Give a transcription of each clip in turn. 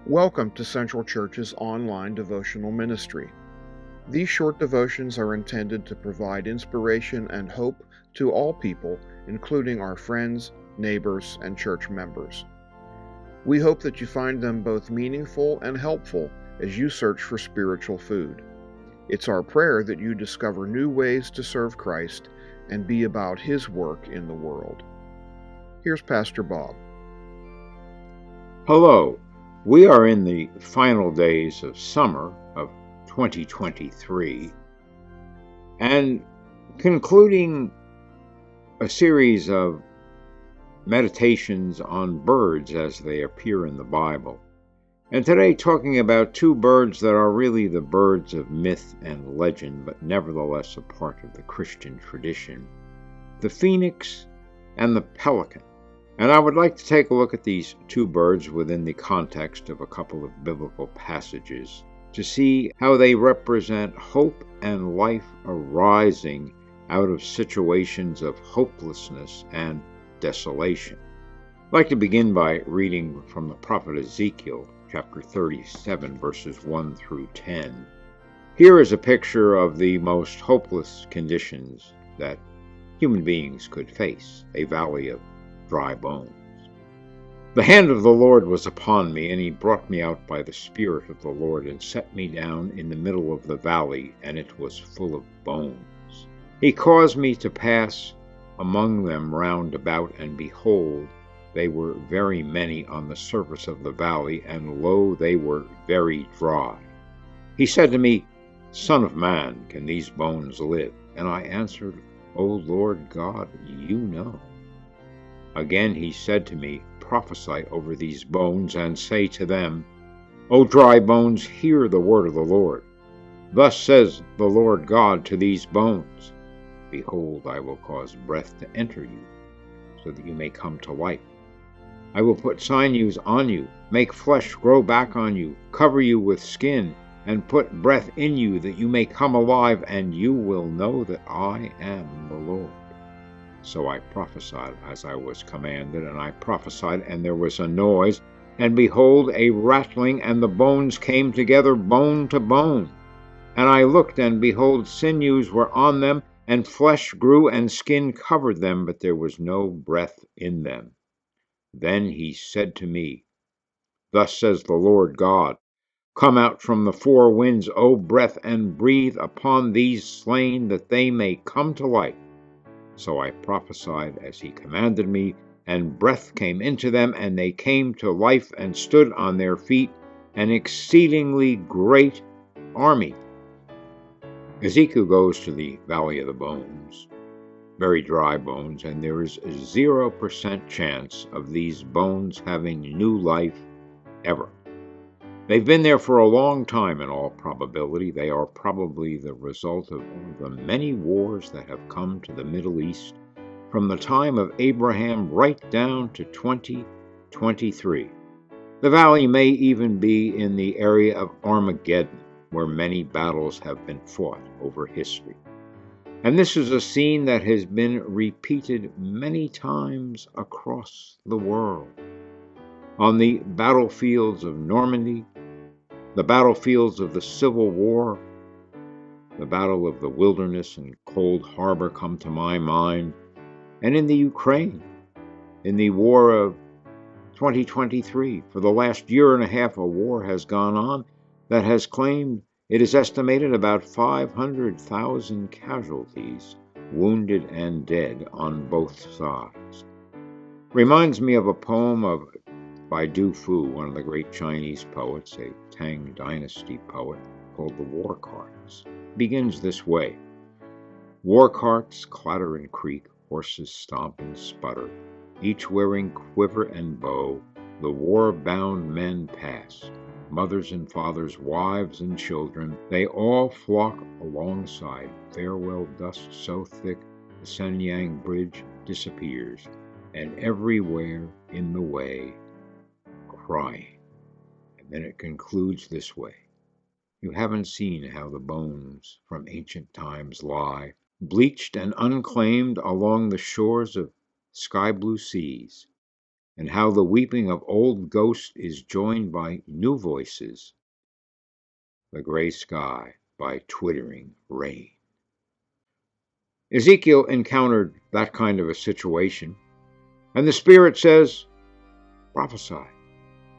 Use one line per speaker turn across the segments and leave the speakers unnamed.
Welcome to Central Church's online devotional ministry. These short devotions are intended to provide inspiration and hope to all people, including our friends, neighbors, and church members. We hope that you find them both meaningful and helpful as you search for spiritual food. It's our prayer that you discover new ways to serve Christ and be about His work in the world. Here's Pastor Bob.
Hello. We are in the final days of summer of 2023 and concluding a series of meditations on birds as they appear in the Bible. And today talking about two birds that are really the birds of myth and legend, but nevertheless a part of the Christian tradition, the phoenix and the pelican. And I would like to take a look at these two birds within the context of a couple of biblical passages to see how they represent hope and life arising out of situations of hopelessness and desolation. I'd like to begin by reading from the prophet Ezekiel, chapter 37, verses 1 through 10. Here is a picture of the most hopeless conditions that human beings could face, a valley of dry bones. The hand of the Lord was upon me, and he brought me out by the Spirit of the Lord, and set me down in the middle of the valley, and it was full of bones. He caused me to pass among them round about, and behold, they were very many on the surface of the valley, and lo, they were very dry. He said to me, Son of man, can these bones live? And I answered, O Lord God, you know. Again he said to me, Prophesy over these bones, and say to them, O dry bones, hear the word of the Lord. Thus says the Lord God to these bones, Behold, I will cause breath to enter you, so that you may come to life. I will put sinews on you, make flesh grow back on you, cover you with skin, and put breath in you, that you may come alive, and you will know that I am the Lord. So I prophesied as I was commanded, and I prophesied, and there was a noise, and behold, a rattling, and the bones came together, bone to bone. And I looked, and behold, sinews were on them, and flesh grew, and skin covered them, but there was no breath in them. Then he said to me, Thus says the Lord God, Come out from the four winds, O breath, and breathe upon these slain, that they may come to life. So I prophesied as he commanded me, and breath came into them, and they came to life and stood on their feet, an exceedingly great army. Ezekiel goes to the valley of the bones, very dry bones, and there is a 0% chance of these bones having new life ever. They've been there for a long time in all probability. They are probably the result of the many wars that have come to the Middle East from the time of Abraham right down to 2023. The valley may even be in the area of Armageddon, where many battles have been fought over history. And this is a scene that has been repeated many times across the world. On the battlefields of Normandy, the battlefields of the Civil War, the Battle of the Wilderness and Cold Harbor come to my mind, and in the Ukraine, in the war of 2023. For the last year and a half, a war has gone on that has claimed, it is estimated, about 500,000 casualties, wounded and dead on both sides. Reminds me of a poem by Du Fu, one of the great Chinese poets, a Tang Dynasty poet, called The War Carts. It begins this way. War carts clatter and creak, horses stomp and sputter, each wearing quiver and bow, the war-bound men pass. Mothers and fathers, wives and children, they all flock alongside. Farewell dust so thick, the Shenyang Bridge disappears, and everywhere in the way, crying. And then it concludes this way. You haven't seen how the bones from ancient times lie, bleached and unclaimed along the shores of sky-blue seas, and how the weeping of old ghosts is joined by new voices, the gray sky by twittering rain. Ezekiel encountered that kind of a situation, and the Spirit says, prophesy.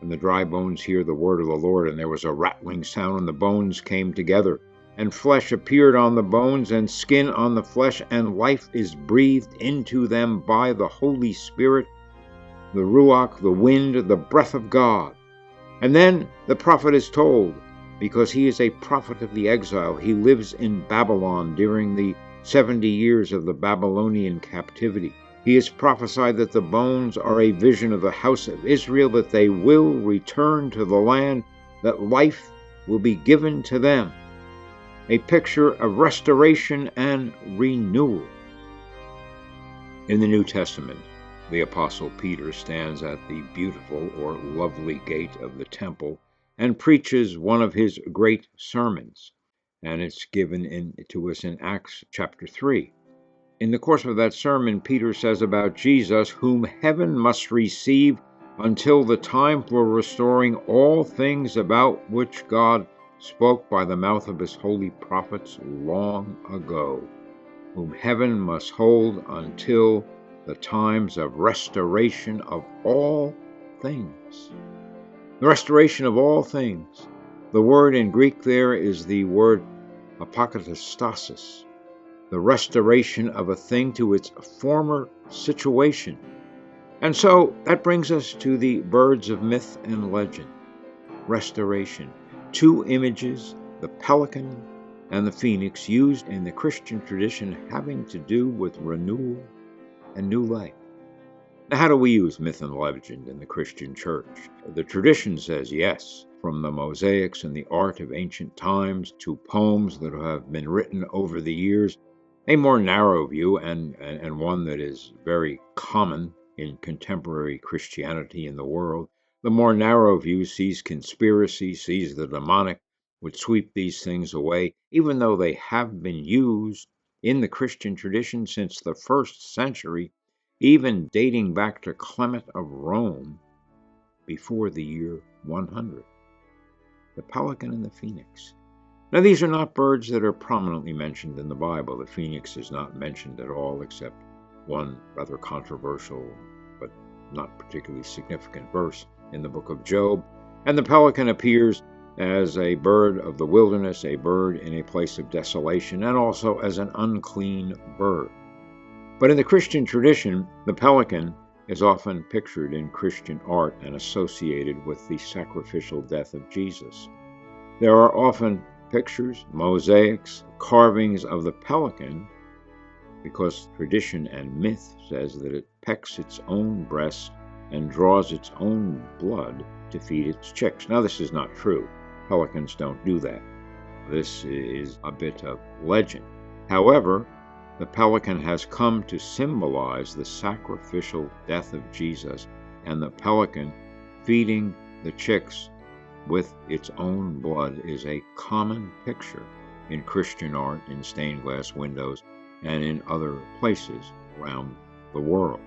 And the dry bones hear the word of the Lord, and there was a rattling sound, and the bones came together, and flesh appeared on the bones, and skin on the flesh, and life is breathed into them by the Holy Spirit, the Ruach, the wind, the breath of God. And then the prophet is told, because he is a prophet of the exile, he lives in Babylon during the 70 years of the Babylonian captivity. He has prophesied that the bones are a vision of the house of Israel, that they will return to the land, that life will be given to them. A picture of restoration and renewal. In the New Testament, the Apostle Peter stands at the beautiful or lovely gate of the temple and preaches one of his great sermons, and it's given to us in Acts chapter 3. In the course of that sermon, Peter says about Jesus, whom heaven must receive until the time for restoring all things about which God spoke by the mouth of his holy prophets long ago, whom heaven must hold until the times of restoration of all things. The restoration of all things. The word in Greek there is the word apokatastasis, the restoration of a thing to its former situation. And so that brings us to the birds of myth and legend. Restoration. Two images, the pelican and the phoenix, used in the Christian tradition, having to do with renewal and new life. Now, how do we use myth and legend in the Christian church? The tradition says yes, from the mosaics and the art of ancient times to poems that have been written over the years. A more narrow view, and one that is very common in contemporary Christianity in the world, the more narrow view sees conspiracy, sees the demonic, would sweep these things away, even though they have been used in the Christian tradition since the 1st century, even dating back to Clement of Rome before the year 100. The pelican and the phoenix. Now, these are not birds that are prominently mentioned in the Bible. The phoenix is not mentioned at all, except one rather controversial but not particularly significant verse in the book of Job. And the pelican appears as a bird of the wilderness, a bird in a place of desolation, and also as an unclean bird. But in the Christian tradition, the pelican is often pictured in Christian art and associated with the sacrificial death of Jesus. There are often pictures, mosaics, carvings of the pelican, because tradition and myth says that it pecks its own breast and draws its own blood to feed its chicks. Now, this is not true. Pelicans don't do that. This is a bit of legend. However, the pelican has come to symbolize the sacrificial death of Jesus, and the pelican feeding the chicks with its own blood is a common picture in Christian art, in stained glass windows, and in other places around the world.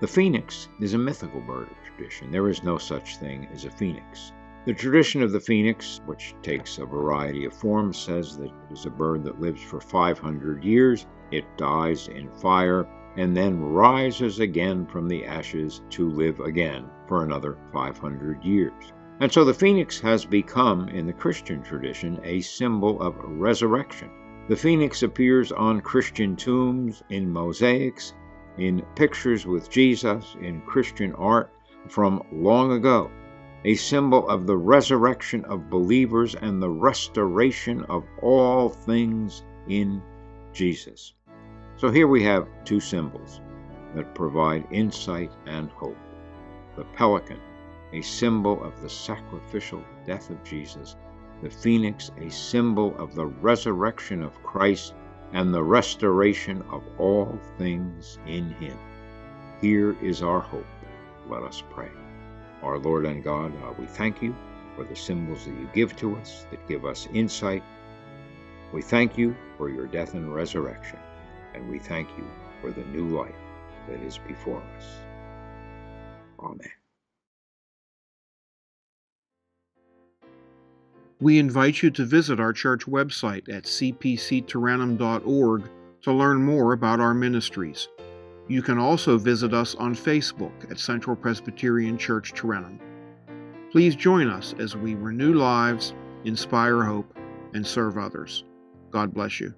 The phoenix is a mythical bird of tradition. There is no such thing as a phoenix. The tradition of the phoenix, which takes a variety of forms, says that it is a bird that lives for 500 years. It dies in fire and then rises again from the ashes to live again for another 500 years. And so the phoenix has become, in the Christian tradition, a symbol of resurrection. The phoenix appears on Christian tombs, in mosaics, in pictures with Jesus, in Christian art from long ago, a symbol of the resurrection of believers and the restoration of all things in Jesus. So here we have two symbols that provide insight and hope. The pelican, a symbol of the sacrificial death of Jesus. The phoenix, a symbol of the resurrection of Christ and the restoration of all things in him. Here is our hope. Let us pray. Our Lord and God, we thank you for the symbols that you give to us, that give us insight. We thank you for your death and resurrection, and we thank you for the new life that is before us. Amen.
We invite you to visit our church website at cpctaranum.org to learn more about our ministries. You can also visit us on Facebook at Central Presbyterian Church Taranum. Please join us as we renew lives, inspire hope, and serve others. God bless you.